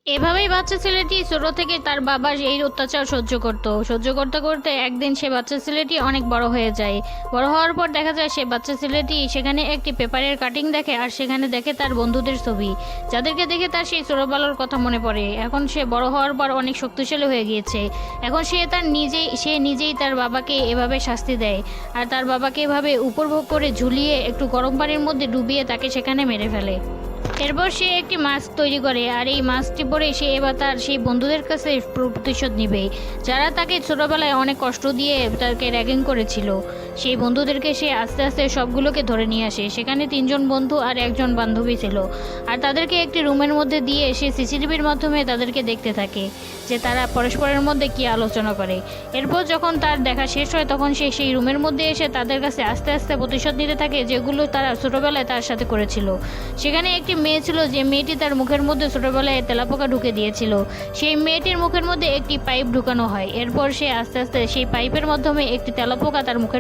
এভাবেই বাচ্চা ছেলেটি ছোট থেকে তার বাবার এই অত্যাচার সহ্য করতে করতে একদিন সে বাচ্চা ছেলেটি অনেক বড় হয়ে যায়। বড় হওয়ার পর দেখা যায় সে বাচ্চা ছেলেটি সেখানে একটি পেপারের কাটিং দেখে, আর সেখানে দেখে তার বন্ধুদের ছবি, যাদেরকে দেখে তার সেই ছোটবেলার কথা মনে পড়ে। এখন সে বড় হওয়ার পর অনেক শক্তিশালী হয়ে গিয়েছে। এখন সে নিজেই তার বাবাকে এভাবে শাস্তি দেয়, আর তার বাবাকে এভাবে উপভোগ করে ঝুলিয়ে একটু গরম পানির মধ্যে ডুবিয়ে তাকে সেখানে মেরে ফেলে। এরপর সে একটি মাস্ক তৈরি করে, আর এই মাস্কটি পরে সে এবার তার সেই বন্ধুদের কাছে প্রতিশোধ নিবে, যারা তাকে ছোটবেলায় অনেক কষ্ট দিয়ে তাকে র্যাগিং করেছিল। সেই বন্ধুদেরকে সে আস্তে আস্তে সবগুলোকে ধরে নিয়ে আসে। সেখানে 3জন বন্ধু আর 1জন বান্ধবী ছিল, আর তাদেরকে একটি রুমের মধ্যে দিয়ে সে সিসিটিভির মাধ্যমে তাদেরকে দেখতে থাকে যে তারা পরস্পরের মধ্যে কি আলোচনা করে। এরপর যখন তার দেখা শেষ হয় তখন সে সেই রুমের মধ্যে এসে তাদের কাছে আস্তে আস্তে প্রতিশোধ নিতে থাকে, যেগুলো তারা ছোটবেলায় তার সাথে করেছিল। সেখানে একটি মেয়ে ছিল, যে মেয়েটি তার মুখের মধ্যে ছোটবেলায় তেলাপোকা ঢুকে দিয়েছিল। সেই মেয়েটির মুখের মধ্যে একটি পাইপ ঢুকানো হয়। এরপর সে আস্তে আস্তে সেই পাইপের মাধ্যমে একটি তেলাপোকা তার মুখের